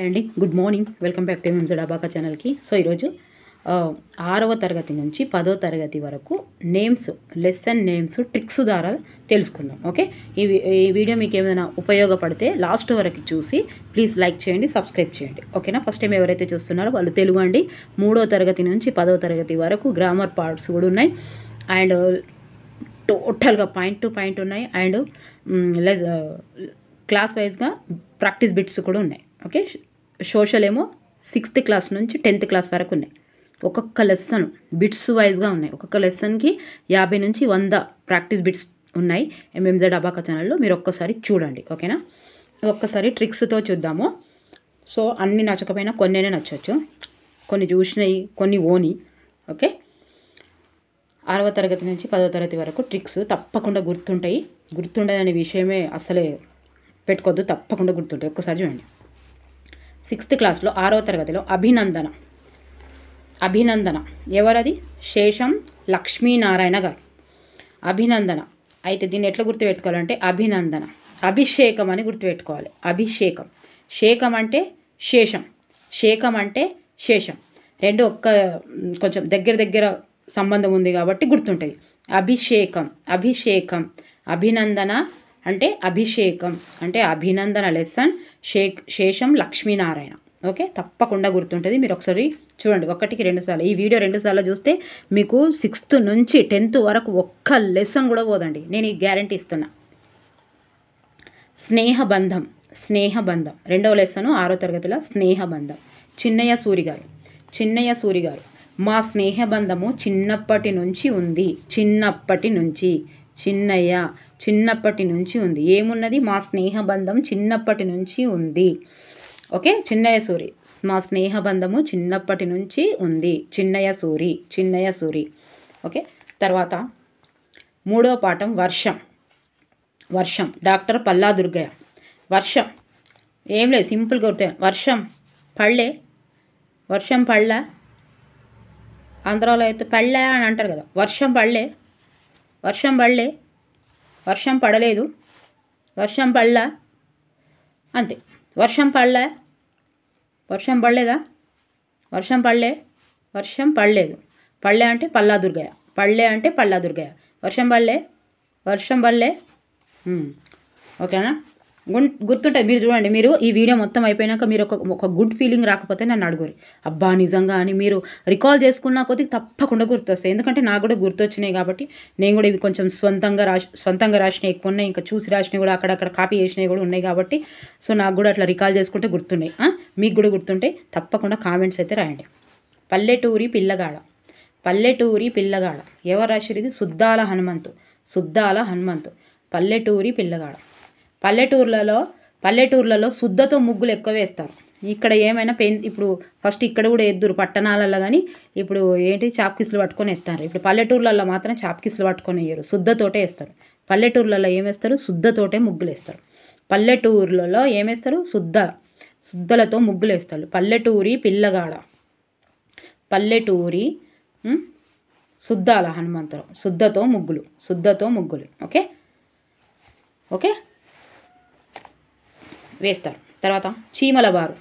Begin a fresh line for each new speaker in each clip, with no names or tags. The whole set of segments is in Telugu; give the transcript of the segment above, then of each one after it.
హాయ్ అండి, good morning. Welcome back to ఎంఎంజెడ్ abaca ఛానల్కి. సో ఈరోజు 6వ తరగతి నుంచి 10వ తరగతి వరకు నేమ్స్, లెసన్ నేమ్స్, ట్రిక్స్ ద్వారా తెలుసుకుందాం. ఓకే, ఈ వీడియో మీకు ఏమైనా ఉపయోగపడితే లాస్ట్ వరకు చూసి ప్లీజ్ లైక్ చేయండి, సబ్స్క్రైబ్ చేయండి. ఓకేనా? ఫస్ట్ టైం ఎవరైతే చూస్తున్నారో వాళ్ళు తెలుగు అండి. 3వ తరగతి నుంచి 10వ తరగతి వరకు గ్రామర్ పార్ట్స్ కూడా ఉన్నాయి. అండ్ టోటల్గా పాయింట్ టు పాయింట్ ఉన్నాయి. అండ్ క్లాస్ వైజ్గా ప్రాక్టీస్ బిట్స్ కూడా ఉన్నాయి. ఓకే, సోషల్ ఏమో 6th క్లాస్ నుంచి 10th క్లాస్ వరకు ఉన్నాయి. ఒక్కొక్క లెసన్ బిట్స్ వైజ్గా ఉన్నాయి. ఒక్కొక్క లెసన్కి 50 నుంచి 100 ప్రాక్టీస్ బిట్స్ ఉన్నాయి ఎంఎంజెడ్ అబాకా ఛానల్లో. మీరు ఒక్కసారి చూడండి. ఓకేనా? ఒక్కసారి ట్రిక్స్తో చూద్దాము. సో అన్నీ నచ్చకపోయినా కొన్నే నచ్చవచ్చు, కొన్ని చూసినాయి, కొన్ని ఓని. ఓకే, 6వ తరగతి నుంచి 10వ తరగతి వరకు ట్రిక్స్ తప్పకుండా గుర్తుంటాయి. గుర్తుండదనే విషయమే అసలే పెట్టుకోవద్దు, తప్పకుండా గుర్తుంటాయి. ఒక్కసారి చూడండి. 6th క్లాస్లో 6వ తరగతిలో అభినందన ఎవరది? శేషం లక్ష్మీనారాయణ గారు. అభినందన అయితే దీన్ని ఎట్లా గుర్తుపెట్టుకోవాలంటే అభినందన, అభిషేకం అని గుర్తుపెట్టుకోవాలి. అభిషేకం, శేఖం అంటే శేషం, శేఖం అంటే శేషం, రెండు కొంచెం దగ్గర సంబంధం ఉంది కాబట్టి గుర్తుంటుంది. అభిషేకం, అభినందన అంటే అభిషేకం అంటే అభినందన లెసన్ శేషం లక్ష్మీనారాయణ. ఓకే, తప్పకుండా గుర్తుంటుంది. మీరు ఒకసారి చూడండి, 1కి 2 సార్లు. ఈ వీడియో 2 సార్లు చూస్తే మీకు 6th నుంచి 10th వరకు ఒక్క లెసన్ కూడా పోదండి, నేను ఈ గ్యారంటీ ఇస్తున్నా. స్నేహబంధం, రెండవ లెసను 6వ తరగతిలో స్నేహబంధం. చిన్నయ్య సూరి గారు, మా స్నేహబంధము చిన్నప్పటి నుంచి ఉంది. చిన్నప్పటి నుంచి ఉంది. ఏమున్నది? మా స్నేహబంధం చిన్నప్పటి నుంచి ఉంది. ఓకే, చిన్నయ్య సూరి, మా స్నేహబంధము చిన్నప్పటి నుంచి ఉంది. చిన్నయ్య సూరి. ఓకే, తర్వాత 3వ పాఠం వర్షం. డాక్టర్ పల్లా దుర్గయ్య. వర్షం ఏం లేదు, సింపుల్గా గుర్తు. వర్షం పళ్ళ, ఆంధ్రాలో అయితే పళ్ళే అని అంటారు కదా. వర్షం పడలేదు, వర్షం పళ్ళ, అంతే. వర్షం పడలేదా? వర్షం పడలేదు. పళ్ళే అంటే పల్లా దుర్గయ్య. వర్షం పడలే. ఓకేనా? గుర్తుంటుంది. మీరు చూడండి, మీరు ఈ వీడియో మొత్తం అయిపోయినాక మీరు ఒక గుడ్ ఫీలింగ్ రాకపోతే నన్ను అడుగురి. అబ్బా నిజంగా అని మీరు రికాల్ చేసుకున్న కొద్దిగా తప్పకుండా గుర్తొస్తాయి. ఎందుకంటే నాకు కూడా గుర్తొచ్చినాయి కాబట్టి నేను కూడా ఇవి కొంచెం సొంతంగా రాసినవి ఎక్కువ ఉన్నాయి, ఇంకా చూసి రాసినవి కూడా అక్కడక్కడ కాపీ చేసినవి కూడా ఉన్నాయి కాబట్టి సో నాకు కూడా అట్లా రికాల్ చేసుకుంటే గుర్తున్నాయి. మీకు కూడా గుర్తుంటే తప్పకుండా కామెంట్స్ అయితే రాయండి. పల్లెటూరి పిల్లగాడ ఎవరు రాసిరు? ఇది సుద్దాల హనుమంతు. పల్లెటూరి పిల్లగాడ. పల్లెటూర్లలో శుద్ధతో ముగ్గులు ఎక్కువ వేస్తారు. ఇక్కడ ఏమైనా ఇప్పుడు ఫస్ట్ ఇక్కడ కూడా ఎద్దురు పట్టణాలలో, కానీ ఇప్పుడు ఏంటి చాప్కిస్లు పట్టుకొని వేస్తారు. ఇప్పుడు పల్లెటూర్లలో మాత్రం చాప్కిస్లు పట్టుకొని వేయరు, శుద్ధతోటే వేస్తారు. పల్లెటూర్లలో ఏమేస్తారు? శుద్ధతోటే ముగ్గులు వేస్తారు. పల్లెటూర్లలో ఏమేస్తారు? శుద్ధలతో ముగ్గులు వేస్తారు. పల్లెటూరి పిల్లగాడ, సుద్దాల హనుమంతరావు. శుద్ధతో ముగ్గులు. ఓకే వేస్తారు. తర్వాత చీమలబారు.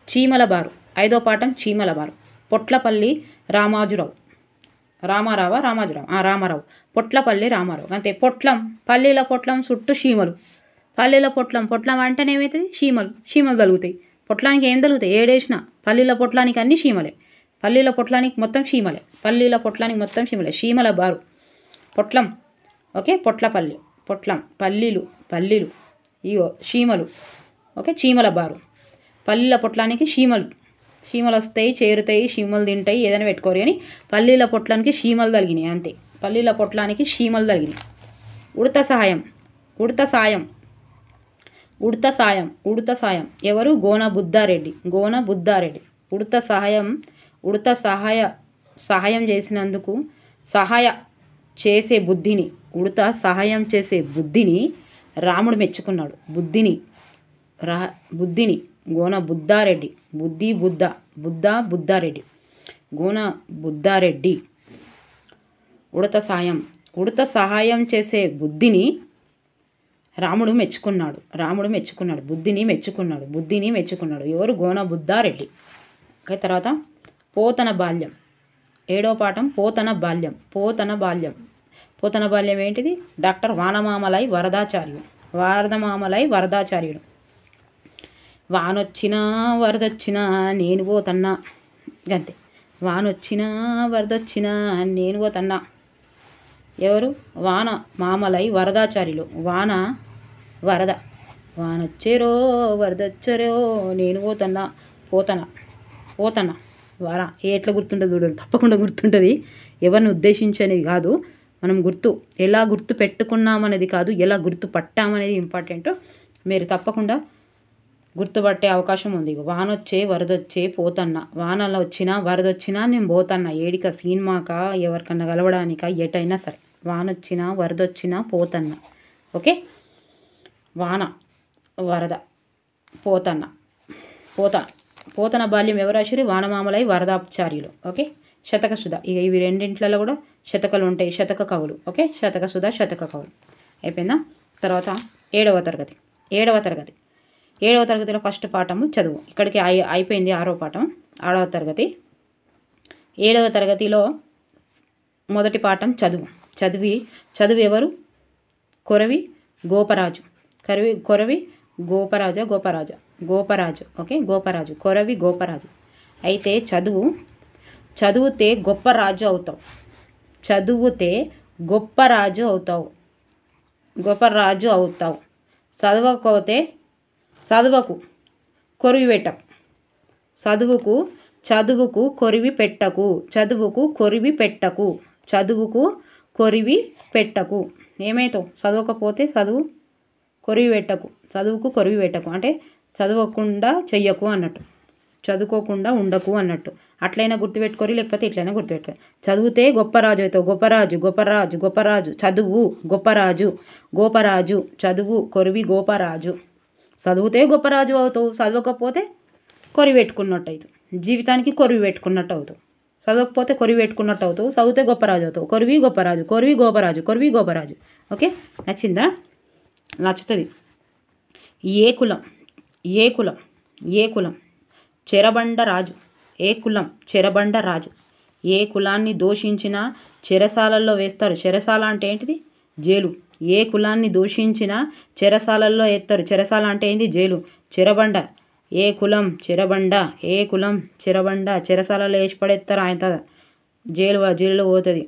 5వ పాఠం చీమలబారు. పొట్లపల్లి రామారావు. పొట్లపల్లి రామారావు. అంతే. పల్లీల పొట్లం చుట్టూ చీమలు. పొట్లం అంటేనే ఏమవుతుంది? చీమలు తగులుతాయి. పొట్లానికి ఏం తగులుతాయి? ఏడేసిన పల్లీల పొట్లానికి అన్ని చీమలే. పల్లీల పొట్లానికి మొత్తం చీమలే. చీమల బారు, పొట్లం. ఓకే, పొట్లపల్లి, పొట్లం, పల్లీలు, ఇగో చీమలు. ఓకే, చీమల బారు. పల్లీల పొట్లానికి చీమలు వస్తాయి, చేరుతాయి, చీమలు తింటాయి, ఏదైనా పెట్టుకోరు. కానీ పల్లీల పొట్లానికి చీమలు తగిలినాయి, అంతే. పల్లీల పొట్లానికి చీమలు తగిలినాయి. ఉడత సాయం ఎవరు? గోన బుద్ధారెడ్డి. ఉడత సహాయం చేసినందుకు ఉడత సహాయం చేసే బుద్ధిని రాముడు మెచ్చుకున్నాడు. బుద్ధిని గోన బుద్ధారెడ్డి. బుద్ధారెడ్డి. గోన బుద్ధారెడ్డి. ఉడత సహాయం చేసే బుద్ధిని రాముడు మెచ్చుకున్నాడు బుద్ధిని మెచ్చుకున్నాడు ఎవరు? గోన బుద్ధారెడ్డి. ఓకే, తర్వాత పోతన బాల్యం. 7వ పాఠం పోతన బాల్యం ఏంటిది? డాక్టర్ వానమామలై వరదాచార్యుడు. వానొచ్చినా వరదొచ్చినా నేను పోతన్నా, గంతే. వానొచ్చినా వరదొచ్చినా నేను పోతన్నా. ఎవరు? వాన మామలై వరదాచార్యులు. వరద. వానొచ్చేరో వరదొచ్చేరో నేను పోతన్నా. వార ఎట్లా గుర్తుంటుంది చూడండి, తప్పకుండా గుర్తుంటుంది. ఎవరిని ఉద్దేశించనేది కాదు, మనం ఎలా గుర్తు పెట్టుకున్నామనేది కాదు, ఎలా గుర్తు పట్టామనేది ఇంపార్టెంట్. మీరు తప్పకుండా గుర్తుపట్టే అవకాశం ఉంది. వానొచ్చే వరదొచ్చే పోతన్నా, వానలో వచ్చినా వరదొచ్చినా నేను పోతన్నా. ఏడిక సినిమాక ఎవరికన్నా కలవడానిక ఎటైనా సరే, వానొచ్చినా వరదొచ్చినా పోతన్నా. ఓకే, వాన వరద పోతన బాల్యం ఎవరు రాశారు? వానమామలై వరదాచార్యులు. ఓకే, శతకసుధ. ఇక ఇవి రెండింట్లలో కూడా శతకలు ఉంటాయి, శతక కవులు. ఓకే, శతకసుధ, శతక కవులు అయిపోయిందా? తర్వాత 7వ తరగతిలో ఫస్ట్ పాఠము చదువు. ఇక్కడికి అయిపోయింది 6వ పాఠం. 6వ తరగతి. 7వ తరగతిలో మొదటి పాఠం చదువు ఎవరు? కొరవి గోపరాజు. ఓకే, కొరవి గోపరాజు. అయితే చదివితే గొప్ప రాజు అవుతావు. చదవకపోతే చదువుకు కొరివి పెట్టకు. ఏమైతావు? చదవకపోతే చదువుకు కొరివి పెట్టకు అంటే చదవకుండా చెయ్యకు అన్నట్టు, చదువుకోకుండా ఉండకు అన్నట్టు. అట్లయినా గుర్తుపెట్టుకోరు, లేకపోతే ఇట్లయినా గుర్తుపెట్టుకోరు. చదివితే గొప్పరాజు అవుతావు. గొప్పరాజు. చదువు గోపరాజు. చదువు కొరివి గోపరాజు. చదివితే గొప్పరాజు అవుతావు, చదవకపోతే కొరివి పెట్టుకున్నట్టు అవుతావు. జీవితానికి కొరివి పెట్టుకున్నట్టు అవుతావు. చదవకపోతే కొరివి పెట్టుకున్నట్టు అవుతావు, చదివితే గొప్పరాజు అవుతావు. కొరివి గోపరాజు. ఓకే, నచ్చిందా? నచ్చుతుంది. ఏ కులం? చెరబండ రాజు. ఏ కులాన్ని దూషించినా చెరసాలల్లో వేస్తారు. చెరసాల అంటే ఏంటిది? జైలు. ఏ కులాన్ని దూషించినా చెరసాలల్లో వేస్తారు. చెరసాల అంటే ఏంది? జైలు. చెరబండ. ఏ కులం చెరబండ. చెరసాలలో వేసి పడేస్తారు. ఆయన జైలులో పోతుంది.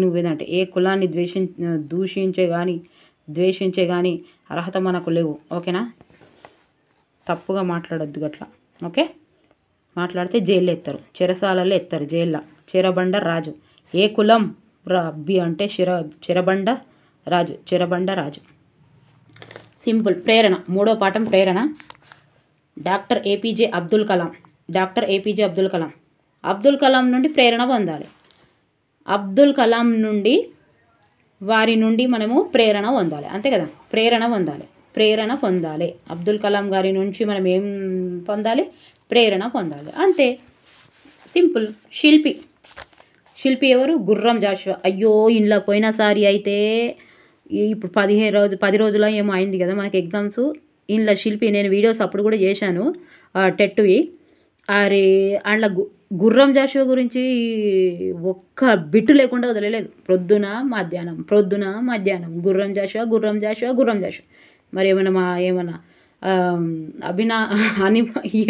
నువ్వేదంటే ఏ కులాన్ని ద్వేషించే కానీ అర్హత మనకు లేవు. ఓకేనా? తప్పుగా మాట్లాడొద్దు గట్లా. ఓకే, మాట్లాడితే జైల్లో ఎత్తారు, చెరసాలలో ఎత్తారు, జైల్లో. చెరబండ రాజు. ఏ కులం? బి అంటే చెరబండ రాజు. సింపుల్. ప్రేరణ. 3వ పాఠం ప్రేరణ. Doctor APJ Abdul Kalam. అబ్దుల్ కలాం నుండి ప్రేరణ పొందాలి. వారి నుండి మనము ప్రేరణ పొందాలి, అంతే కదా? ప్రేరణ పొందాలి. అబ్దుల్ కలాం గారి నుంచి మనం ఏం పొందాలి? ప్రేరణ పొందాలి, అంతే. సింపుల్. శిల్పి ఎవరు? గుర్రం జాషువా. అయ్యో, ఇంట్లో పోయినసారి అయితే ఇప్పుడు 10 రోజుల ఏమో అయింది కదా మనకి ఎగ్జామ్స్. ఇంట్లో శిల్పి నేను వీడియోస్ అప్పుడు కూడా చేశాను, టెట్వి. అరే అందులో గుర్రం జాషువా గురించి ఒక్క బిట్టు లేకుండా వదలలేదు. ప్రొద్దున మధ్యాహ్నం గుర్రం జాషువా. మరి ఏమన్నా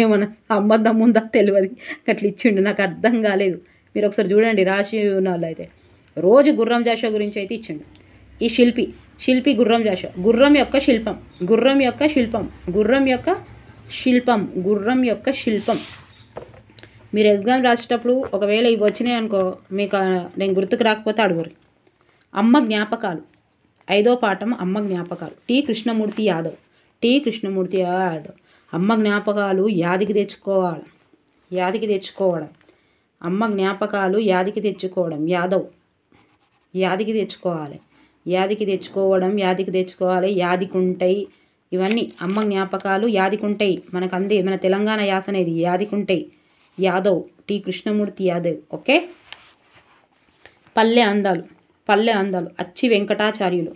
ఏమన్నా సంబంధం ఉందా తెలియదు, అట్లా ఇచ్చిండు, నాకు అర్థం కాలేదు. మీరు ఒకసారి చూడండి, రాసి ఉన్న వాళ్ళు అయితే. రోజు గుర్రం జాషువా గురించి అయితే ఇచ్చిండు. ఈ శిల్పి గుర్రం జాషువా. గుర్రం యొక్క శిల్పం. మీరు ఎగ్జామ్ రాసేటప్పుడు ఒకవేళ ఇవి వచ్చినాయి అనుకో, మీకు నేను గుర్తుకు రాకపోతే అడుగురు. అమ్మ జ్ఞాపకాలు. 5వ పాఠం అమ్మ జ్ఞాపకాలు. టి కృష్ణమూర్తి యాదవ్. అమ్మ జ్ఞాపకాలు యాదికి తెచ్చుకోవడం. అమ్మ జ్ఞాపకాలు యాదికి తెచ్చుకోవడం. యాదికి తెచ్చుకోవాలి. యాదికుంటాయి. ఇవన్నీ అమ్మ జ్ఞాపకాలు యాదికుంటాయి. మన తెలంగాణ యాస అనేది యాదికుంటాయి. యాదవ్, టి కృష్ణమూర్తి యాదవ్. ఓకే. పల్లె అందాలు. అచ్చి వెంకటాచార్యులు.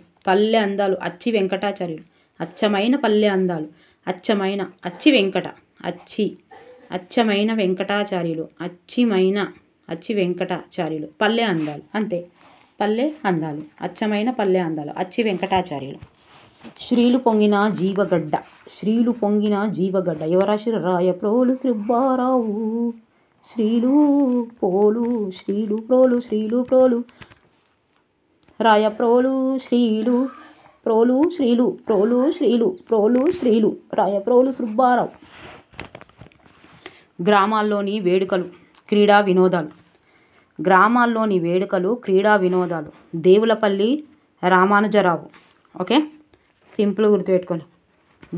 అచ్చమైన పల్లె అందాలు. అచ్చమైన అచ్చి వెంకట అచ్చి అచ్చమైన వెంకటాచార్యులు అచ్చి వెంకటాచార్యులు పల్లె అందాలు. అంతే, పల్లె అందాలు, అచ్చమైన పల్లె అందాలు, అచ్చి వెంకటాచార్యులు. శ్రీలు పొంగిన జీవగడ్డ ఎవరు రాసిరు? రాయప్రోలు శ్రీబ్బారావు. శ్రీలు ప్రోలు రాయప్రోలు శ్రీలు రాయప్రోలు సుబ్బారావు. గ్రామాల్లోని వేడుకలు క్రీడా వినోదాలు. దేవులపల్లి రామానుజరావు. ఓకే, సింపుల్ గుర్తుపెట్టుకొని.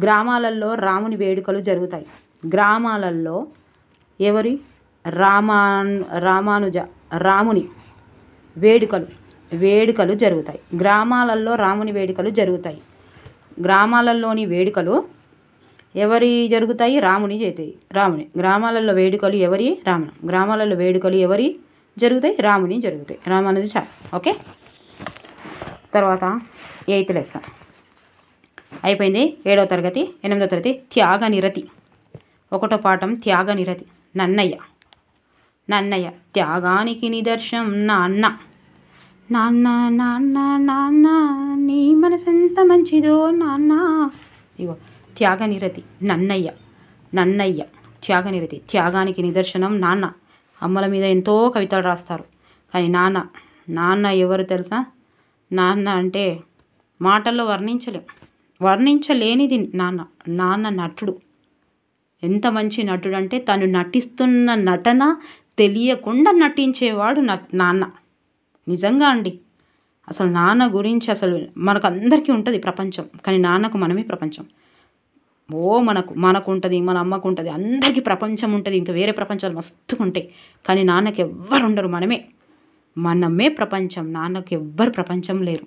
గ్రామాలలో రాముని వేడుకలు జరుగుతాయి. గ్రామాలలో ఎవరి? రాముని వేడుకలు జరుగుతాయి. గ్రామాలలో రాముని వేడుకలు జరుగుతాయి. గ్రామాలలోని వేడుకలు ఎవరి జరుగుతాయి? రాముని. గ్రామాలలో వేడుకలు ఎవరి? రాముని. గ్రామాలలో వేడుకలు ఎవరి జరుగుతాయి? రాముని జరుగుతాయి. రామానుజ చాలు. ఓకే, తర్వాత 8th లెసన్ అయిపోయింది. 7వ తరగతి. 8వ తరగతి త్యాగనిరతి. 1వ పాఠం త్యాగనిరతి. నన్నయ్య త్యాగానికి నిదర్శనం నాన్న. నాన్న నీ మనసెంత మంచిదో నాన్న. ఇగో త్యాగనిరతి. నన్నయ్య త్యాగనిరతి. త్యాగానికి నిదర్శనం నాన్న. అమ్మల మీద ఎంతో కవితలు రాస్తారు, కానీ నాన్న ఎవరు తెలుసా? నాన్న అంటే మాటల్లో వర్ణించలేనిది నాన్న నటుడు. ఎంత మంచి నటుడు అంటే తను నటిస్తున్న నటన తెలియకుండా నటించేవాడు నాన్న. నిజంగా అండి, అసలు నాన్న గురించి అసలు మనకు అందరికీ ఉంటుంది ప్రపంచం, కానీ నాన్నకు మనమే ప్రపంచం. మనకు ఉంటుంది, మన అమ్మకు ఉంటుంది, అందరికీ ప్రపంచం ఉంటుంది. ఇంకా వేరే ప్రపంచాలు మస్తు ఉంటాయి, కానీ నాన్నకి ఎవ్వరు ఉండరు. మనమే ప్రపంచం. నాన్నకు ఎవ్వరు ప్రపంచం లేరు.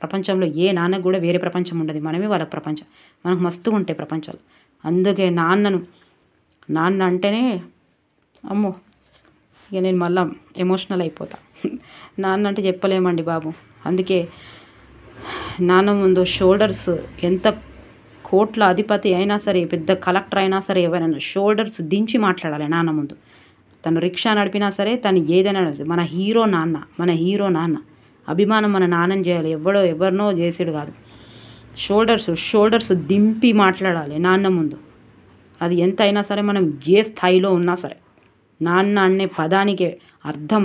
ప్రపంచంలో ఏ నాన్నకు కూడా వేరే ప్రపంచం ఉండదు. మనమే వాళ్ళకి ప్రపంచం. మనకు మస్తుగా ఉంటాయి ప్రపంచాలు. అందుకే నాన్న అంటేనే అమ్మో, ఇక నేను మళ్ళా ఎమోషనల్ అయిపోతా. నాన్న అంటే చెప్పలేమండి బాబు. అందుకే నాన్న ముందు షోల్డర్స్, ఎంత కోట్ల అధిపతి అయినా సరే, పెద్ద కలెక్టర్ అయినా సరే, ఎవరైనా షోల్డర్స్ దించి మాట్లాడాలి నాన్న ముందు. తను రిక్షా నడిపినా సరే, తను ఏదైనా మన హీరో నాన్న. అభిమానం మన నాన్నని చేయాలి, ఎవరినో చేసాడు కాదు. షోల్డర్స్ దింపి మాట్లాడాలి నాన్న ముందు. అది ఎంత అయినా సరే, మనం ఏ స్థాయిలో ఉన్నా సరే, నాన్న అనే పదానికి అర్థం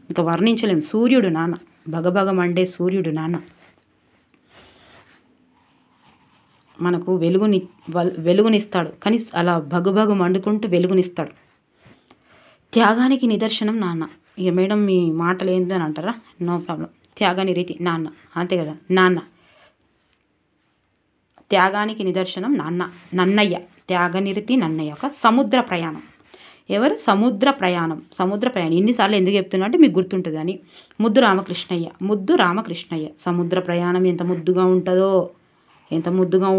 ఇంకా వర్ణించలేము. సూర్యుడు నాన్న, భగభగ మండే సూర్యుడు నాన్న. మనకు వెలుగునిస్తాడు, కానీ అలా భగభగ మండుకుంటూ వెలుగునిస్తాడు. త్యాగానికి నిదర్శనం నాన్న. ఇక మేడం మీ మాటలు ఏందని అంటారా? No problem. త్యాగనిరతి నాన్న, అంతే కదా. త్యాగానికి నిదర్శనం నన్నయ్య. త్యాగనిరతి నన్నయ్య. ఒక సముద్ర ప్రయాణం. ఎవరు? సముద్ర ప్రయాణం. ఇన్నిసార్లు ఎందుకు చెప్తున్నా అంటే మీకు గుర్తుంటుందని. ముద్దు రామకృష్ణయ్య. సముద్ర ప్రయాణం ఎంత ముద్దుగా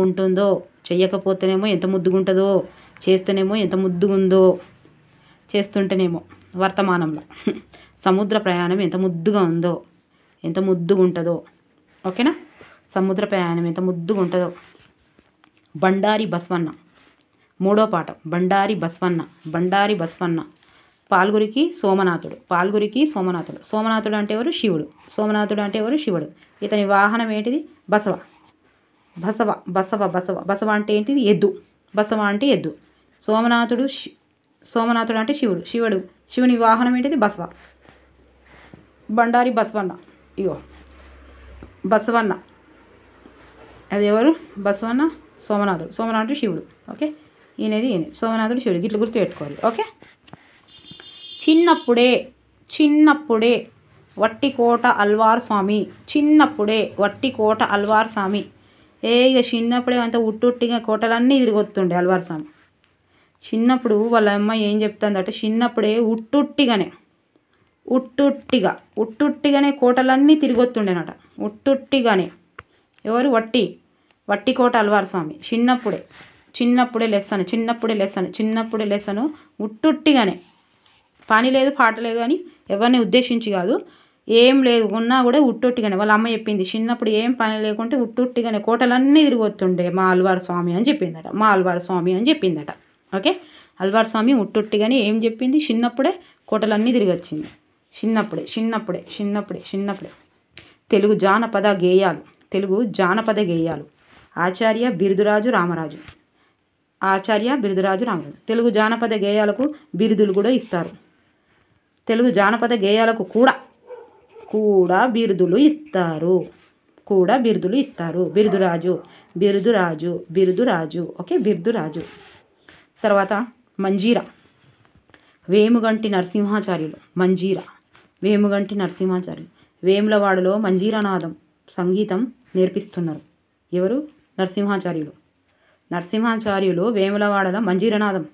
ఉంటుందో, చెయ్యకపోతేనేమో ఎంత ముద్దుగా ఉంటుందో, చేస్తేనేమో ఎంత ముద్దుగుందో, చేస్తుంటేనేమో వర్తమానంలో. సముద్ర ప్రయాణం ఎంత ముద్దుగా ఉందో, ఎంత ముద్దుగా ఉంటుందో. ఓకేనా? సముద్ర ప్రయాణం ఎంత ముద్దుగా ఉంటుందో. బండారి బస్వన్న. 3వ పాఠం బండారి బస్వన్న. పాల్గురికి సోమనాథుడు. సోమనాథుడు అంటే ఎవరు? శివుడు. ఇతని వాహనం ఏంటిది? బసవ అంటే ఏంటిది? ఎద్దు. సోమనాథుడు అంటే శివుడు. శివుని వాహనం ఏంటిది? బసవ. బండారి బస్వన్న. ఇగో బసవన్న అది ఎవరు? బసవన్న సోమనాథుడు శివుడు. ఓకే, ఈయన సోమనాథుడు శివుడు. గిట్ల గుర్తుపెట్టుకోవాలి. ఓకే. చిన్నప్పుడే వట్టికోట అల్వార్ స్వామి. ఇక చిన్నప్పుడే అంత ఉట్టుట్టిగా కోటలన్నీ తిరిగొస్తుండే అల్వార్ స్వామి. చిన్నప్పుడు వాళ్ళ అమ్మ ఏం చెప్తుందంటే, చిన్నప్పుడే ఉట్టుట్టిగానే కోటలన్నీ తిరిగొస్తుండేనట. ఉట్టుట్టిగానే. ఎవరు? వట్టికోట అల్వార్ స్వామి. చిన్నప్పుడే లెసను ఉట్టుట్టిగానే. పని లేదు పాట లేదు అని ఎవరిని ఉద్దేశించి కాదు, ఏం లేదు ఉన్నా కూడా ఉట్టొట్టిగానే వాళ్ళ అమ్మ చెప్పింది చిన్నప్పుడు ఏం పని లేకుంటే ఉట్టుట్టిగానే కోటలన్నీ తిరిగి వస్తుండే మా అల్వార్ స్వామి అని చెప్పిందట, మా అల్వార్ స్వామి అని చెప్పిందట. ఓకే, అల్వార్ స్వామి ఉట్టుట్టిగానే ఏం చెప్పింది, చిన్నప్పుడే కోటలన్నీ తిరిగి వచ్చింది. చిన్నప్పుడే చిన్నప్పుడే చిన్నప్పుడే చిన్నప్పుడే. తెలుగు జానపద గేయాలు, తెలుగు జానపద గేయాలు. ఆచార్య బిరుదురాజు రామరాజు, ఆచార్య బిరుదురాజు రామరాజు. తెలుగు జానపద గేయాలకు బిరుదులు కూడా ఇస్తారు. తెలుగు జానపద గేయాలకు కూడా బిరుదులు ఇస్తారు, కూడా బిరుదులు ఇస్తారు. బిరుదురాజు, బిరుదురాజు, బిరుదురాజు. ఓకే, బిరుదురాజు. తర్వాత మంజీరా, వేముగంటి నరసింహాచార్యులు. మంజీరా, వేముగంటి నరసింహాచార్యులు. వేములవాడలో మంజీరానాదం సంగీతం నేర్పిస్తున్నారు. ఎవరు? నరసింహాచార్యులు. నరసింహాచార్యులు వేములవాడలో మంజీరానాదం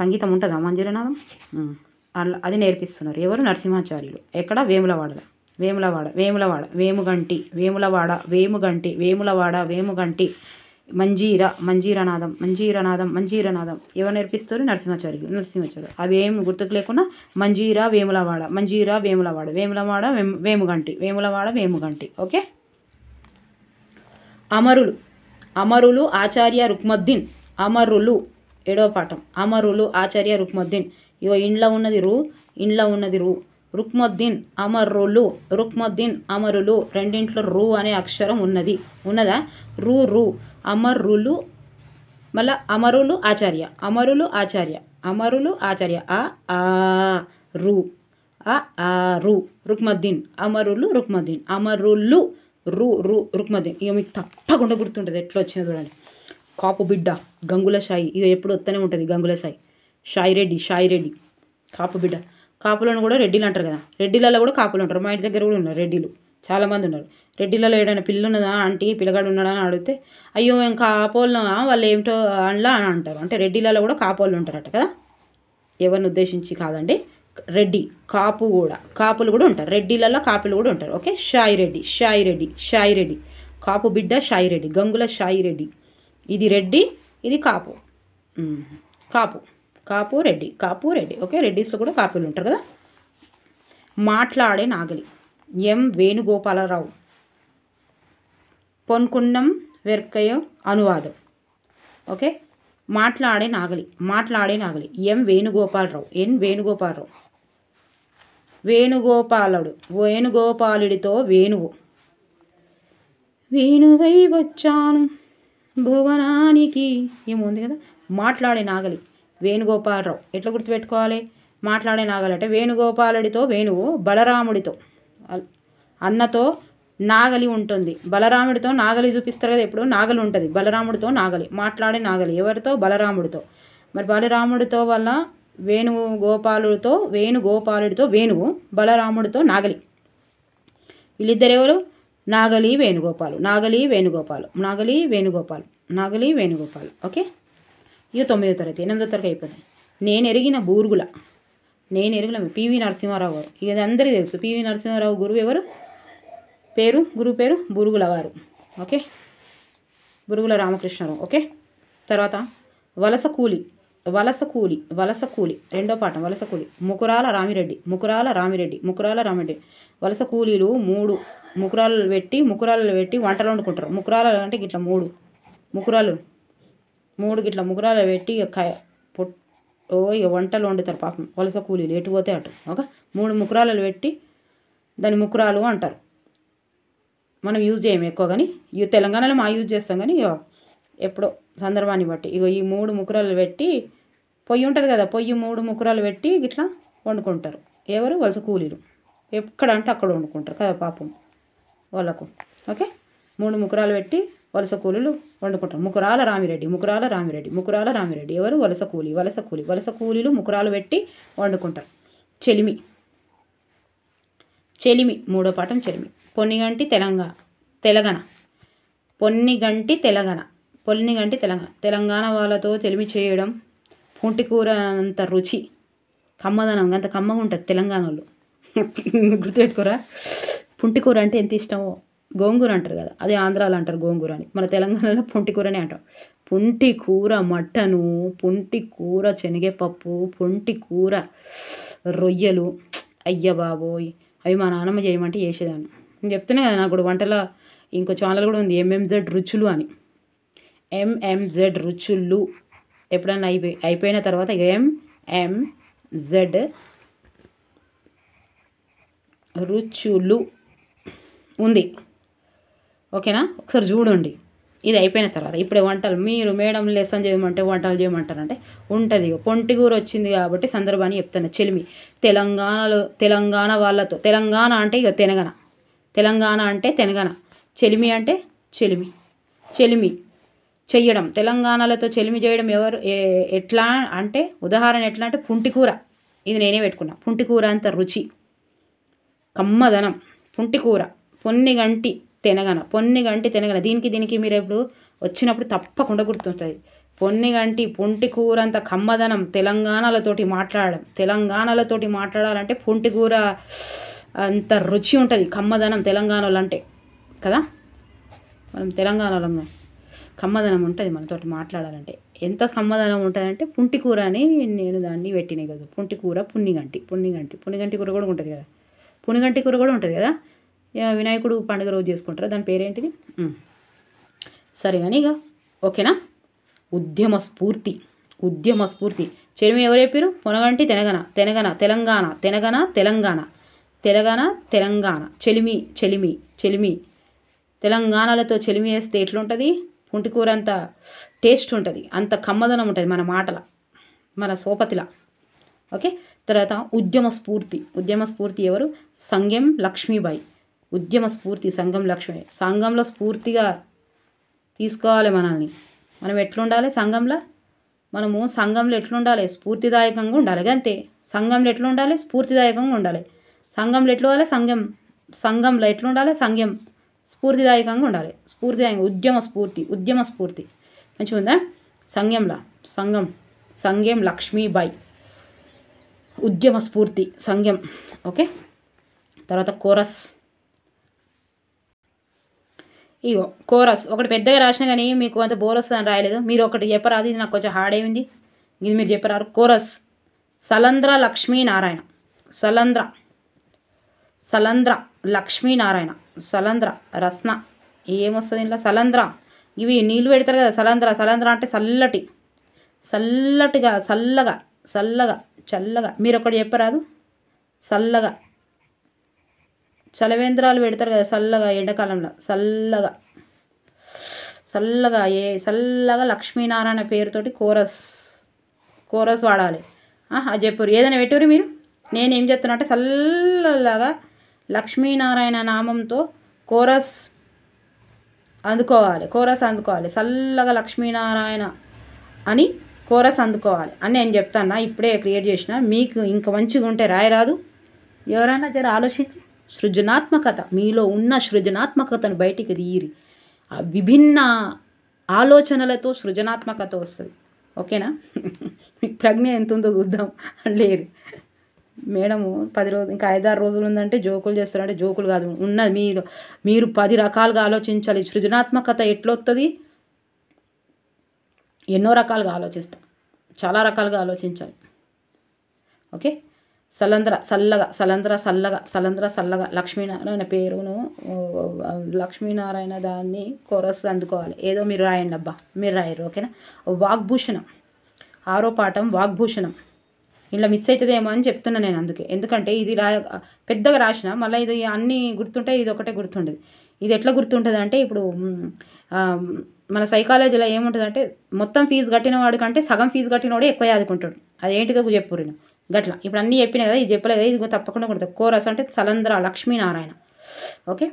సంగీతం ఉంటుందా? మంజీరానాదం అది నేర్పిస్తున్నారు. ఎవరు? నరసింహాచార్యులు. ఎక్కడ? వేములవాడలో. వేములవాడ వేముగంటి, వేముగంటి మంజీరానాదం ఎవరు నేర్పిస్తారు? నరసింహాచార్యులు. అవి ఏమి గుర్తుకు లేకుండా మంజీరా వేములవాడ, వేములవాడ వేముగంటి. ఓకే. అమరులు ఆచార్య రుక్మద్దీన్. అమరులు 7వ పాఠం. అమరులు ఆచార్య రుక్మద్దీన్. ఇగో ఇంట్లో ఉన్నది రు. రుక్మద్దీన్ అమరులు రెండింట్లో రు అనే అక్షరం ఉన్నదా? రు. అమరులు, మళ్ళా అమరులు ఆచార్య ఆ రు రుక్మద్దీన్. అమరులు రుక్మద్దీన్. ఇక మీకు తప్పకుండా గుర్తుంటుంది ఎట్లా వచ్చినా చూడండి. కాపు బిడ్డ గంగుల సాయి, ఇక ఎప్పుడు వస్తూనే ఉంటుంది గంగుల సాయి. షాయిరెడ్డి కాపు బిడ్డ. కాపులను కూడా రెడ్డిలు అంటారు కదా, రెడ్డిలలో కూడా కాపులు ఉంటారు. మా ఇంటి దగ్గర కూడా ఉన్నారు రెడ్డిలు, చాలామంది ఉన్నారు. రెడ్డిలలో ఏదైనా పిల్ల ఉన్నదా ఆంటీ, పిల్లగాడు ఉన్నాడా అని అడిగితే అయ్యో మేము కాపోళ్ళు వాళ్ళు ఏమిటో అనలా అని అంటారు. అంటే రెడ్డిలలో కూడా కాపోళ్ళు ఉంటారట కదా, ఎవరిని ఉద్దేశించి కాదండి. రెడ్డి కాపులు కూడా ఉంటారు, రెడ్డిలలో కాపులు కూడా ఉంటారు. ఓకే. షాయిరెడ్డి కాపు బిడ్డ షాయిరెడ్డి, గంగుల షాయిరెడ్డి. ఇది రెడ్డి, ఇది కాపు. రెడ్డి. ఓకే, రెడ్డిస్లో కూడా కాపులు ఉంటారు కదా. మాట్లాడే నాగలి ఎం వేణుగోపాలరావు. పొన్కున్నం వెర్కయ్య అనువాదం. ఓకే. మాట్లాడే నాగలి ఎం వేణుగోపాలరావు. వేణుగోపాలుడితో వేణువై వచ్చాను భువనానికి ఏముంది కదా. మాట్లాడే నాగలి వేణుగోపాలరావు. ఎట్లా గుర్తుపెట్టుకోవాలి? మాట్లాడే నాగలి అంటే వేణుగోపాలుడితో వేణువు, బలరాముడితో అన్నతో నాగలి ఉంటుంది. బలరాముడితో నాగలి చూపిస్తారు కదా, ఎప్పుడు నాగలి ఉంటుంది. బలరాముడితో నాగలి, మాట్లాడే నాగలి ఎవరితో? బలరాముడితో. మరి బలరాముడితో వల్ల వేణుగోపాలుడితో వేణువు, బలరాముడితో నాగలి. వీళ్ళిద్దరెవరు? నాగలి వేణుగోపాలు. ఓకే. ఇక 9వ తరగతి. 8వ తరగతి అయిపోయింది. నేను ఎరిగిన పివి నరసింహారావు గారు. ఇక అందరికీ తెలుసు పివి నరసింహారావు గురువు ఎవరు? గురువు పేరు బురుగుల గారు. ఓకే, బురుగుల రామకృష్ణరావు. ఓకే. తర్వాత వలస కూలి 2వ పాఠం. వలస కూలి ముకురాల రామిరెడ్డి. వలస కూలీలు 3 ముకురాలు పెట్టి వంటలు వండుకుంటారు. ముకురాలు అంటే గిట్లా 3 గిట్ల ముకురాలు పెట్టి ఇక వంటలు వండుతారు పాపం వలస కూలీలు, ఎటు పోతే అటు. ఓకే, 3 ముకురాలు పెట్టి దాన్ని ముకురాలు అంటారు. మనం యూజ్ చేయము ఎక్కువ, కానీ తెలంగాణలో యూజ్ చేస్తాం, కానీ ఎప్పుడో సందర్భాన్ని బట్టి ఇగో ఈ 3 ముకురాలు పెట్టి పొయ్యి ఉంటుంది కదా, 3 ముకురాలు పెట్టి గిట్లా వండుకుంటారు. ఎవరు? వలస కూలీలు. ఎక్కడ అంటే అక్కడ వండుకుంటారు కదా పాపం వాళ్ళకు. ఓకే, 3 ముకురాలు పెట్టి వలస కూలీలు వండుకుంటారు. ముకురాల రామిరెడ్డి. ఎవరు? వలస కూలీలు ముకురాలు పెట్టి వండుకుంటారు. చెలిమి 3వ పాఠం. చెలిమి పొన్నిగంటి తెలంగాణ వాళ్ళతో చెలిమి చేయడం. పుంటికూర అంత రుచి, కమ్మదనం అంత కమ్మగా ఉంటుంది తెలంగాణ వాళ్ళు. గుర్తుపెట్టుకోరా? పుంటికూర అంటే ఎంత ఇష్టమో. గోంగూర అంటారు కదా, అదే ఆంధ్రాలో అంటారు గోంగూర అని, మన తెలంగాణలో పుంటికూరనే అంటాం. పుంటి కూర మటను, పుంటి కూర శనగపప్పు, పుంటి కూర రొయ్యలు. అయ్య బాబోయ్, అవి మా నాన్నమ్మ చేయమంటే చేసేదాన్ని. నేను చెప్తున్నా కదా, నాకు కూడా వంటల ఇంకో ఛానల్ కూడా ఉంది, ఎంఎంజెడ్ రుచులు అని. ఎంఎంజెడ్ రుచులు ఎప్పుడన్నా అయిపోయిన తర్వాత ఎంఎంజెడ్ రుచులు ఉంది, ఓకేనా? ఒకసారి చూడండి. ఇది అయిపోయిన తర్వాత ఇప్పుడే వంటలు, మీరు మేడం లెసన్ చేయమంటే వంటలు చేయమంటారంటే ఉంటుంది. పొంటికూర వచ్చింది కాబట్టి సందర్భాన్ని చెప్తాను. చెలిమి తెలంగాణలో, తెలంగాణ వాళ్ళతో, తెలంగాణ అంటే ఇక తెలంగాణ అంటే తెలంగాణ, చెలిమి అంటే చెలిమి చెయ్యడం, తెలంగాణలతో చెలిమి చేయడం ఎవరు ఎట్లా అంటే, ఉదాహరణ ఎట్లా అంటే పుంటికూర. ఇది నేనే పెట్టుకున్నా. పుంటికూర అంత రుచి, కమ్మదనం. పుంటికూర, పొన్నిగంటి తెనగన. దీనికి మీరు ఎప్పుడు వచ్చినప్పుడు తప్పకుండా గుర్తుంటుంది. పుంటికూర అంత కమ్మదనం. తెలంగాణలతోటి మాట్లాడాలంటే పుంటికూర అంత రుచి ఉంటుంది, కమ్మదనం తెలంగాణలో అంటే కదా. మనం తెలంగాణలో కమ్మదనం ఉంటుంది మనతోటి మాట్లాడాలంటే. ఎంత కమ్మదనం ఉంటుందంటే పుంటికూర అని నేను దాన్ని పెట్టినాయి కదా. పుంటికూర, పున్నిగంటి కూర కూడా ఉంటుంది కదా. పునిగంటి కూర కూడా ఉంటుంది కదా. వినాయకుడు పండుగ రోజు చేసుకుంటారు, దాని పేరేంటిది? సరే కానీ ఇక ఓకేనా. ఉద్యమ స్ఫూర్తి. చెలిమి ఎవరు చెప్పారు? పొనగంటి తెలంగాణ. చెలిమి తెలంగాణలతో చెలిమి వేస్తే ఎట్లుంటుంది? పుంటికూర అంత టేస్ట్ ఉంటుంది, అంత కమ్మదనం ఉంటుంది మన మాటల, మన సోపతిల. ఓకే. తర్వాత ఉద్యమ స్ఫూర్తి ఎవరు? సంగెం లక్ష్మీబాయి. సంఘం లక్ష్మి. సంఘంలో స్ఫూర్తిగా తీసుకోవాలి మనల్ని. మనం ఎట్లుండాలి సంఘంలో? ఎట్లుండాలి? స్ఫూర్తిదాయకంగా ఉండాలి. అంతే. సంఘంలో ఎట్లుండాలి? స్ఫూర్తిదాయకంగా ఉండాలి. సంఘంలో ఎట్లుండాలి? సంఘంలో ఎట్లుండాలి? స్ఫూర్తిదాయకంగా ఉండాలి. ఉద్యమ స్ఫూర్తి మంచిగా ఉందా? సంఘం లక్ష్మీబాయి, ఉద్యమ స్ఫూర్తి, సంఘం. ఓకే. తర్వాత కోరస్. ఇగో కోరస్ ఒకటి పెద్దగా రాసిన కానీ మీకు అంత బోర్ వస్తుందని రాయలేదు. మీరు ఒకటి చెప్పరాదు, ఇది నాకు కొంచెం హార్డ్ అయింది, ఇది మీరు చెప్పరారు. కోరస్. సలంద్ర లక్ష్మీనారాయణ. సలంద్ర లక్ష్మీనారాయణ. సలంద్ర రస్న ఏమొస్తుంది ఇంట్లో? సలంద్ర. ఇవి నీళ్ళు పెడతారు కదా, సలంద్ర అంటే చల్లగా. మీరు ఒకటి చెప్పరాదు? చలవేంద్రాలు పెడతారు కదా చల్లగా, ఎండాకాలంలో చల్లగా లక్ష్మీనారాయణ పేరుతోటి కోరస్ వాడాలి. అది చెప్పరు, ఏదైనా పెట్టుర్రు మీరు. నేనేం చెప్తున్నా అంటే చల్లగా లక్ష్మీనారాయణ నామంతో కోరస్ అందుకోవాలి. చల్లగా లక్ష్మీనారాయణ అని కోరస్ అందుకోవాలి అని నేను చెప్తాను. ఇప్పుడే క్రియేట్ చేసిన. మీకు ఇంకా మంచిగా ఉంటే రాయరాదు. ఎవరైనా జర ఆలోచించి సృజనాత్మకత, మీలో ఉన్న సృజనాత్మకతను బయటికి తీయరి. విభిన్న ఆలోచనలతో సృజనాత్మకత వస్తుంది. ఓకేనా? మీకు ప్రజ్ఞ ఎంత ఉందో చూద్దాం. లేరు మేడము 10 రోజులు, ఇంకా 5-6 రోజులు ఉందంటే జోకులు చేస్తారంటే జోకులు కాదు, ఉన్నది మీరు 10 రకాలుగా ఆలోచించాలి. సృజనాత్మకత ఎట్లొస్తుంది? ఎన్నో రకాలుగా ఆలోచిస్తాం, చాలా రకాలుగా ఆలోచించాలి. ఓకే. చల్లగా లక్ష్మీనారాయణ పేరును, లక్ష్మీనారాయణ దాన్ని కోరస్ అందుకోవాలి. ఏదో మీరు రాయండి అబ్బా, మీరు రాయరు. ఓకేనా. వాగ్భూషణం. 6వ పాఠం వాగ్భూషణం. ఇలా మిస్ అవుతుందేమో అని చెప్తున్నా నేను. ఎందుకంటే ఇది పెద్దగా రాసిన, మళ్ళీ ఇది అన్నీ గుర్తుంటాయి, ఇది ఒకటే గుర్తుండదు. ఇది ఎట్లా గుర్తుంటుంది అంటే, ఇప్పుడు మన సైకాలజీలో ఏముంటుంది అంటే, మొత్తం ఫీజు కట్టిన వాడి కంటే సగం ఫీజు కట్టిన వాడే ఎక్కువ యాదుకుంటాడు. అదేంటిదో చెప్పురు గట్లా. ఇప్పుడు అన్నీ చెప్పినా కదా, ఇది చెప్పలేదు కదా, ఇది తప్పకుండా గుర్తుంది. కోరస్ అంటే సలంద్ర లక్ష్మీనారాయణ. ఓకే.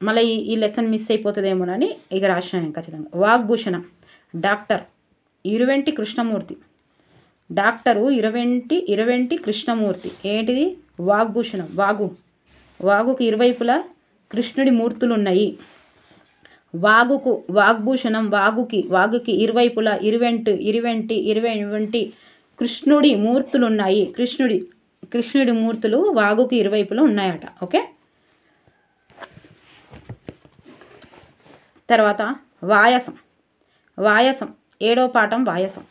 మళ్ళీ ఈ లెసన్ మిస్ అయిపోతుందేమోనని ఇక రాసిన నేను ఖచ్చితంగా. వాగ్భూషణం. డాక్టర్ ఇరువెంటి కృష్ణమూర్తి. డాక్టరు ఇరువెంటి కృష్ణమూర్తి. ఏంటిది? వాగ్భూషణం. వాగుకి ఇరువైపులా కృష్ణుడి మూర్తులు ఉన్నాయి. వాగ్భూషణం. వాగుకి ఇరువైపులా ఇరువెంటి కృష్ణుడి మూర్తులు ఉన్నాయి. కృష్ణుడి మూర్తులు వాగుకి ఇరువైపులా ఉన్నాయట. ఓకే. తర్వాత వాయసం. ఏడో పాఠం వాయసం.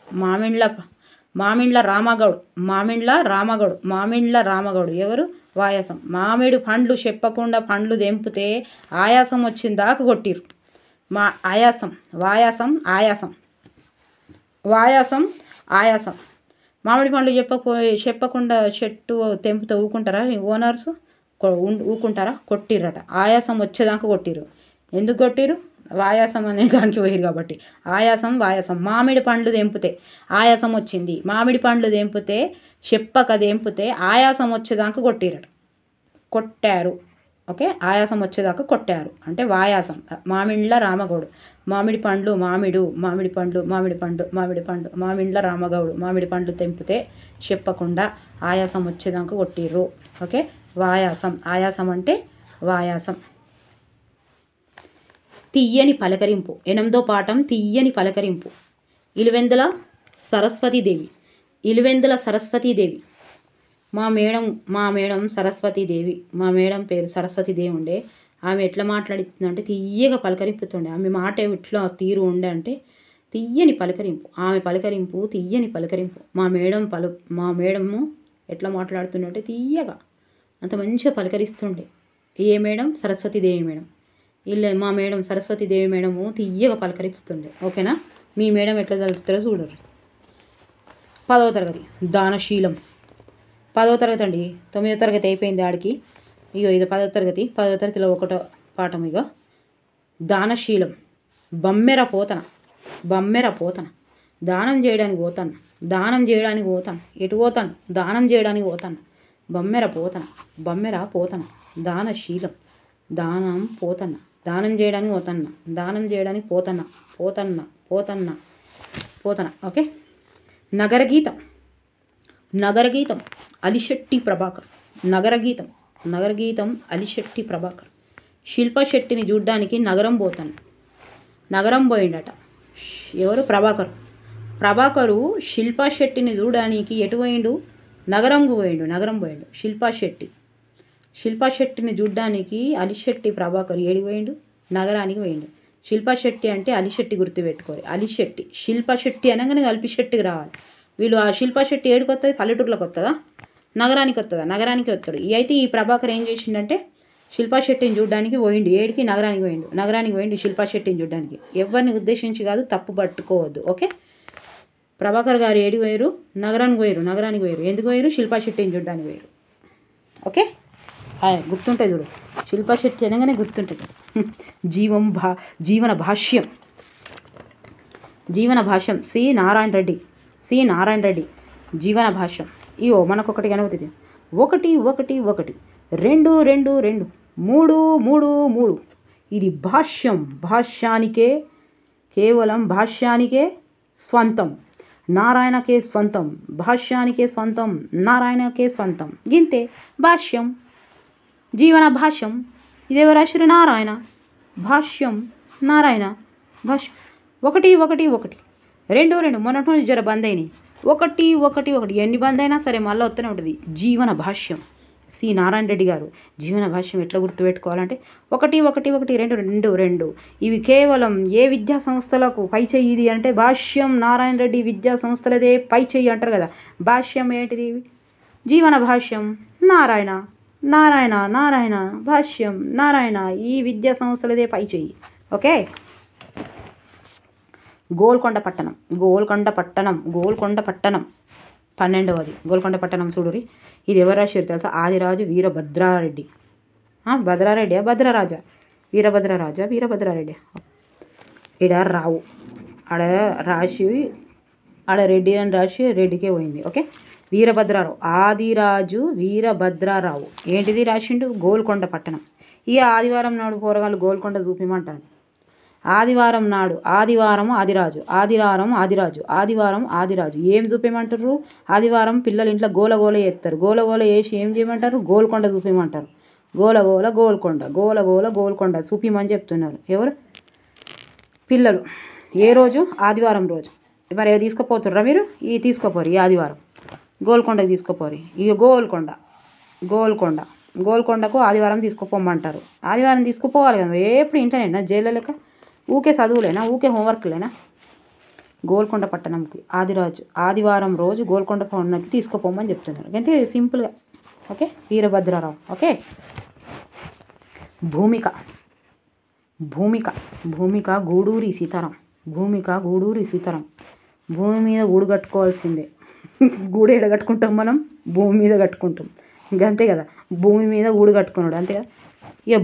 మామిండ్ల రామగౌడు ఎవరు? వాయసం. మామిడి పండ్లు చెప్పకుండా పండ్లు దెంపితే ఆయాసం వచ్చిందాకా కొట్టిరు. ఆయాసం. మామిడి పండ్లు చెప్పకుండా చెట్టు తెంపుతూ ఊకుంటారా ఓనర్స్? ఊకుంటారా? కొట్టిర్రట. ఆయాసం వచ్చేదాకా కొట్టిరు. ఎందుకు కొట్టిరు? వాయాసం అనే దానికి పోయిరు కాబట్టి. వాయాసం. మామిడి పండ్లు తెంపితే ఆయాసం వచ్చింది. మామిడి పండ్లు తెంపితే ఆయాసం వచ్చేదాకా కొట్టారు. ఓకే, ఆయాసం వచ్చేదాకా కొట్టారు అంటే వాయాసం. మామిండ్ల రామగౌడు. మామిడి పండ్లు మామిండ్ల రామగౌడు మామిడి పండ్లు తెంపితే చెప్పకుండా ఆయాసం వచ్చేదాకా కొట్టిర్రు. ఓకే, వాయాసం. ఆయాసం అంటే వాయాసం. తీయని పలకరింపు. 8వ పాఠం తీయని పలకరింపు. ఇలువెందుల సరస్వతీదేవి. మా మేడం సరస్వతీదేవి. మా మేడం పేరు సరస్వతీదేవి ఉండే. ఆమె ఎట్లా మాట్లాడుతుందంటే తీయగా పలకరింపుతుండే. ఆమె మాట ఎట్లా తీరు ఉండే అంటే తీయని పలకరింపు. ఆమె పలకరింపు తీయని పలకరింపు. మా మేడము ఎట్లా మాట్లాడుతుండే తీయగా అంత మంచిగా పలకరిస్తుండే. ఏ మేడం? సరస్వతీదేవి మేడం. మా మేడం సరస్వతీదేవి మేడము తీయగా పలకరిస్తుండే. ఓకేనా? మీ మేడం ఎట్లా తలుపుతారో చూడరు. 10వ తరగతి దానశీలం. 10వ తరగతి అండి. 9వ తరగతి అయిపోయింది ఆడికి. ఇది 10వ తరగతి. 10వ తరగతిలో 1వ పాఠం. దానశీలం. బమ్మెర పోతన. దానం చేయడానికి పోతాను. ఎటు పోతాను? దానం చేయడానికి పోతాను. బమ్మెర పోతన. దానశీలం. దానం చేయడానికి పోతన్న. ఓకే. నగరగీతం. అలిశెట్టి ప్రభాకర్. శిల్పా శెట్టిని చూడ్డానికి నగరం పోయిండట. ఎవరు? ప్రభాకరు శిల్పా శెట్టిని చూడడానికి ఎటు పోయిండు? నగరం పోయిండు. శిల్పా శెట్టిని చూడ్డానికి అలిశెట్టి ప్రభాకర్ ఏడికి పోయిండు? నగరానికి పోయిండు. శిల్పా శెట్టి అంటే అలిశెట్టి గుర్తుపెట్టుకోవాలి. అలిశెట్టి. శిల్పా శెట్టి అనగానే అలిశెట్టికి రావాలి. వీళ్ళు ఆ శిల్పా శెట్టి ఏడికి వస్తుంది? పల్లెటూరులోకి వస్తుందా? నగరానికి వస్తాడు. అయితే ఈ ప్రభాకర్ ఏం చేసిండంటే శిల్పా శెట్టిని చూడడానికి పోయిండు. ఏడికి? నగరానికి పోయిండు శిల్పా శెట్టిని చూడడానికి. ఎవరిని ఉద్దేశించి కాదు, తప్పు పట్టుకోవద్దు. ఓకే. ప్రభాకర్ గారు ఏడికి పోయారు? నగరానికి పోయారు. ఎందుకు పోయారు? శిల్పా శెట్టిని చూడడానికి పోయారు. ఓకే, గుర్తుంటుంది చూడు. శిల్పా శెట్టి అనగానే గుర్తుంటుంది. జీవన భాష్యం. సి నారాయణ రెడ్డి. జీవన భాష్యం. ఇగో మనకొకటి కనబడుతుంది. 1 1 1 2 2 2 3 3 3. ఇది భాష్యం. కేవలం భాష్యానికే స్వంతం. నారాయణకే స్వంతం. భాష్యానికే స్వంతం. నారాయణకే స్వంతం. గింతే భాష్యం. జీవన భాష్యం. ఇదేవో రాశారు? నారాయణ. భాష్యం నారాయణ. భాష్యం. 1 1 1 2 2. మొన్నటి జర బంద్ అయినాయి. 1 1 1. ఎన్ని బంద్ అయినా సరే మళ్ళీ వస్తూనే ఉంటుంది. జీవన భాష్యం. సి నారాయణ రెడ్డి గారు. జీవన భాష్యం ఎట్లా గుర్తుపెట్టుకోవాలంటే 1 1 1 2 2 2. ఇవి కేవలం ఏ విద్యా సంస్థలకు పై చెయ్యి ఇది అంటే భాష్యం నారాయణ రెడ్డి విద్యా సంస్థలదే పై చెయ్యి అంటారు కదా. భాష్యం ఏంటిది? జీవన భాష్యం. నారాయణ భాష్యం నారాయణ. ఈ విద్యా సంస్థలదే పై చెయ్యి. ఓకే. గోల్కొండ పట్టణం. 12వది గోల్కొండ పట్టణం చూడురి. ఇది ఎవరు రాశారు తెలుసా? ఆదిరాజు వీరభద్రారెడ్డి. భద్రరాజా? వీరభద్రారెడ్డి. ఈడ రావు ఆడ రాసి రెడ్డి అని రాసి రెడ్డికే పోయింది. ఓకే. వీరభద్రారావు. ఆదిరాజు వీరభద్రారావు. ఏంటిది రాసిండు? గోల్కొండ పట్టణం. ఇక ఆదివారం నాడు పోరగాళ్ళు గోల్కొండ చూపిమంటాను. ఆదివారం ఆదిరాజు ఏం చూపించమంటారు? ఆదివారం పిల్లలు ఇంట్లో గోలగోల చేస్తారు. గోలగోల చేసి ఏం చేయమంటారు? గోల్కొండ చూపించమంటారు. గోలగోల చూపిమని చెప్తున్నారు. ఎవరు? పిల్లలు. ఏ రోజు? ఆదివారం రోజు. మరి తీసుకుపోతుర్రా మీరు? తీసుకోపోరు. ఈ ఆదివారం గోల్కొండకి తీసుకుపోరు. ఇక గోల్కొండకు ఆదివారం తీసుకుపోమంటారు. ఆదివారం తీసుకుపోవాలి కదా. ఎప్పుడు ఇంటనేనా? జైలు లెక్క ఊకే చదువులేనా? ఊకే హోంవర్క్లేనా? గోల్కొండ పట్టణంకి ఆదివారం రోజు గోల్కొండ పట్టణంకి తీసుకుపోమని చెప్తున్నారు. అంతే సింపుల్గా. ఓకే, వీరభద్రరావు. ఓకే, భూమిక గూడూరి సీతారాం. భూమి మీద గూడు కట్టుకోవాల్సిందే. గూడు ఎడ కట్టుకుంటాం మనం? భూమి మీద కట్టుకుంటాం. ఇంకా అంతే కదా, భూమి మీద గూడు కట్టుకున్నాడు అంతే కదా. ఇక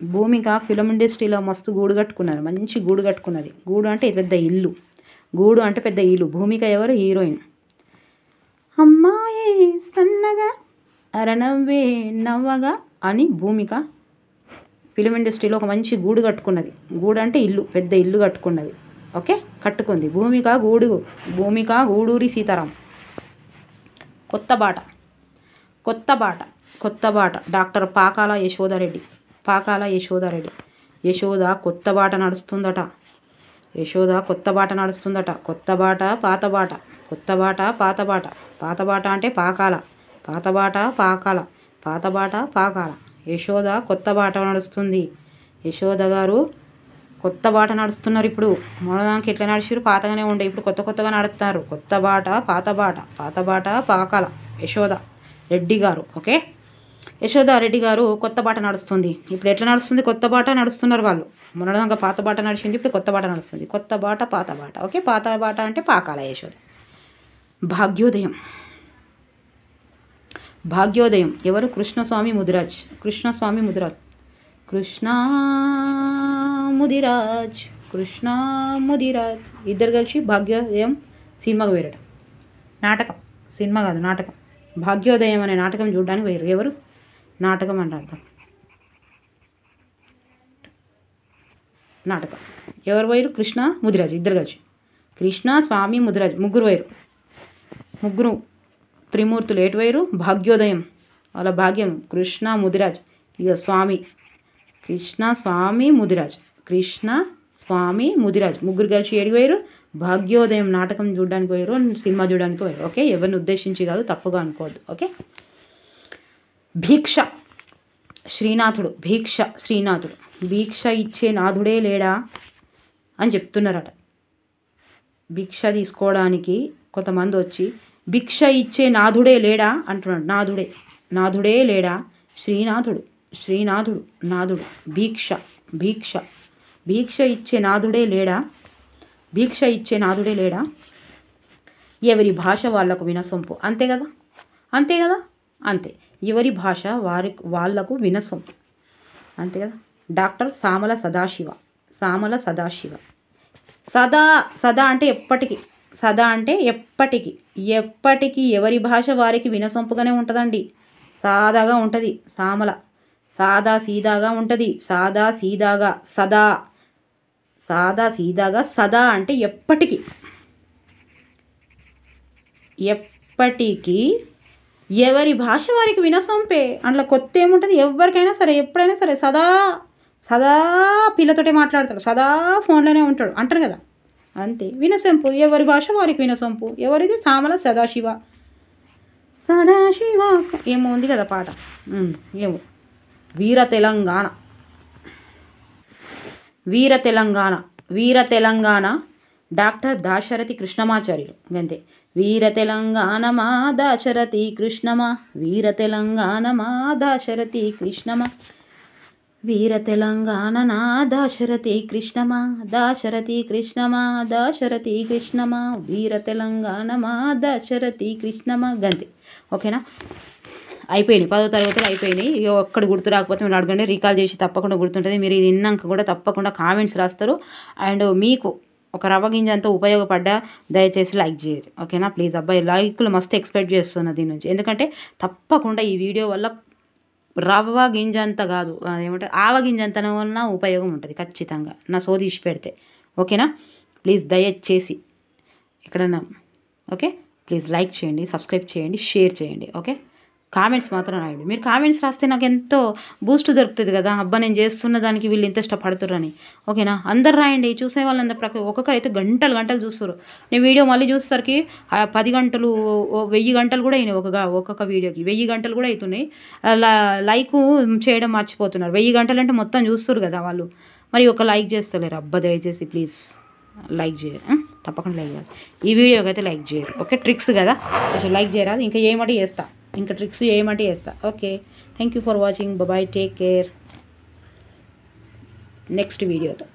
భూమిక ఫిలిం ఇండస్ట్రీలో మస్తు గూడు కట్టుకున్నారు, మంచి గూడు కట్టుకున్నది. గూడు అంటే పెద్ద ఇల్లు. భూమిక ఎవరు? హీరోయిన్. అమ్మాయి సన్నగా అరనవ్వే నవ్వగా అని భూమిక ఫిలిం ఇండస్ట్రీలో ఒక మంచి గూడు కట్టుకున్నది. గూడు అంటే ఇల్లు, పెద్ద ఇల్లు కట్టుకున్నది. ఓకే, కట్టుకుంది భూమిక గూడూరి సీతారాం. కొత్త బాట డాక్టర్ పాకాల యశోదారెడ్డి. యశోద కొత్త బాట నడుస్తుందట. కొత్త బాట పాత బాట అంటే పాకాల. యశోద కొత్త బాట నడుస్తుంది. యశోద గారు కొత్త బాట నడుస్తున్నారు. ఇప్పుడు మొదలానికి ఎట్లా నడిచారు? పాతగానే ఉండే, ఇప్పుడు కొత్తగా నడుస్తున్నారు. కొత్త బాట పాత బాట పాకాల యశోద రెడ్డి గారు. ఓకే, యశోద రెడ్డి గారు కొత్త బాట నడుస్తుంది. ఇప్పుడు ఎట్లా నడుస్తుంది? కొత్త బాట నడుస్తున్నారు వాళ్ళు. మొదలాగా పాత బాట నడిచింది, ఇప్పుడు కొత్త బాట నడుస్తుంది. కొత్త బాట పాత బాట. ఓకే, పాత బాట అంటే పాకాల యశోద. భాగ్యోదయం ఎవరు? కృష్ణస్వామి ముదిరాజ్. ఇద్దరు కలిసి భాగ్యోదయం సినిమాకు వేరట. సినిమా కాదు, నాటకం. భాగ్యోదయం అనే నాటకం చూడడానికి వేరు. ఎవరు? నాటకం అంటే అర్థం. నాటకం ఎవరు పోయారు? కృష్ణ ముదిరాజ్ ఇద్దరు కలిసి. కృష్ణ, స్వామి, ముదిరాజ్ ముగ్గురు త్రిమూర్తులు ఎటు పోయారు? భాగ్యోదయం వాళ్ళ భాగ్యం. కృష్ణ, ముదిరాజ్. ఇక స్వామి. కృష్ణ, స్వామి, ముదిరాజ్ ముగ్గురు కలిసి ఏడికి పోయారు? భాగ్యోదయం నాటకం చూడడానికి పోయారు, సినిమా చూడడానికి పోయారు. ఓకే, ఎవరిని ఉద్దేశించి కాదు, తప్పుగా అనుకోవద్దు. ఓకే, భిక్ష శ్రీనాథుడు. భిక్ష ఇచ్చే నాథుడే లేడా అని చెప్తున్నారట. భిక్ష తీసుకోవడానికి కొంతమంది వచ్చి భిక్ష ఇచ్చే నాథుడే లేడా అంటున్నాడు. నాథుడే లేడా? శ్రీనాథుడు. భిక్ష ఇచ్చే నాథుడే లేడా? ఎవరి భాష వాళ్ళకు వినసొంపు. అంతే కదా. ఎవరి భాష వాళ్లకు వినసొంపు. అంతే కదా. డాక్టర్ సామల సదాశివ. సదా అంటే ఎప్పటికీ ఎవరి భాష వారికి వినసొంపుగానే ఉంటుందండి. సాదాగా ఉంటుంది. సాదా సీదాగా ఉంటుంది. సదా అంటే ఎప్పటికీ ఎవరి భాష వారికి వినసొంపే. అందులో కొత్త ఏముంటుంది? ఎవరికైనా సరే, ఎప్పుడైనా సరే సదా పిల్లతోటే మాట్లాడతాడు, సదా ఫోన్లోనే ఉంటాడు అంటారు కదా. అంతే, వినసొంపు. ఎవరి భాష వారికి వినసొంపు. ఎవరిది? సామల సదాశివ. ఏమో ఉంది కదా పాట. ఏమో. వీర తెలంగాణ డాక్టర్ దాశరథి కృష్ణమాచార్యులు. అంతే. వీర తెలంగాణ మా దాశరథి కృష్ణమా. వీర తెలంగాణ నా దాశరథి కృష్ణమా. వీర తెలంగాణ మా దాశరథి కృష్ణమా. గంతే. ఓకేనా? అయిపోయినాయి, 10వ తరగతులు అయిపోయినాయి. ఇక ఒక్కడు గుర్తు రాకపోతే మీరు అడగండి, రీకాల్ చేసి తప్పకుండా గుర్తుంటుంది. మీరు ఇది విన్నాక కూడా తప్పకుండా కామెంట్స్ రాస్తారు. అండ్ మీకు ఒక రవ్వ గింజ అంతా ఉపయోగపడ్డా దయచేసి లైక్ చేయరు. ఓకేనా? ప్లీజ్. అబ్బాయి లైక్లు మస్తు ఎక్స్పెక్ట్ చేస్తున్నా దీని నుంచి. ఎందుకంటే తప్పకుండా ఈ వీడియో వల్ల రవ్వ గింజ అంత కాదు, ఏమంటారు, ఆవగింజ అంత వలన ఉపయోగం ఉంటుంది ఖచ్చితంగా, నా సోదీసి పెడితే. ఓకేనా? ప్లీజ్ దయచేసి ఎక్కడన్నా ఓకే ప్లీజ్ లైక్ చేయండి, సబ్స్క్రైబ్ చేయండి, షేర్ చేయండి. ఓకే, కామెంట్స్ మాత్రం రాయండి. మీరు కామెంట్స్ రాస్తే నాకు ఎంతో బూస్ట్ దొరుకుతుంది కదా. అబ్బా నేను చేస్తున్న దానికి వీళ్ళు ఎంత ఇష్టపడుతుర్రని. ఓకేనా? అందరు రాయండి. చూసే వాళ్ళందరూ ఒక్కొక్కరు అయితే గంటలు చూస్తారు. నేను వీడియో మళ్ళీ చూసేసరికి 10 గంటలు 1000 గంటలు కూడా అయినాయి. ఒక్కొక్క వీడియోకి 1000 గంటలు కూడా అవుతున్నాయి. లైక్ చేయడం మర్చిపోతున్నారు. 1000 గంటలు అంటే మొత్తం చూస్తారు కదా వాళ్ళు, మరి ఒక లైక్ చేస్తలేరు. అబ్బా దయచేసి ప్లీజ్ లైక్ చేయండి. తప్పకుండా లైక్ చేయాలి. ఈ వీడియోకి అయితే లైక్ చేయరు. ఓకే, ట్రిక్స్ కదా, కొంచెం లైక్ చేయరాదు. ఇంకా ఏమంటే చేస్తా, ఇంకా ట్రిక్స్ ఏమంటే చేస్తా. Okay, thank you for watching. Bye, take care. Next వీడియోతో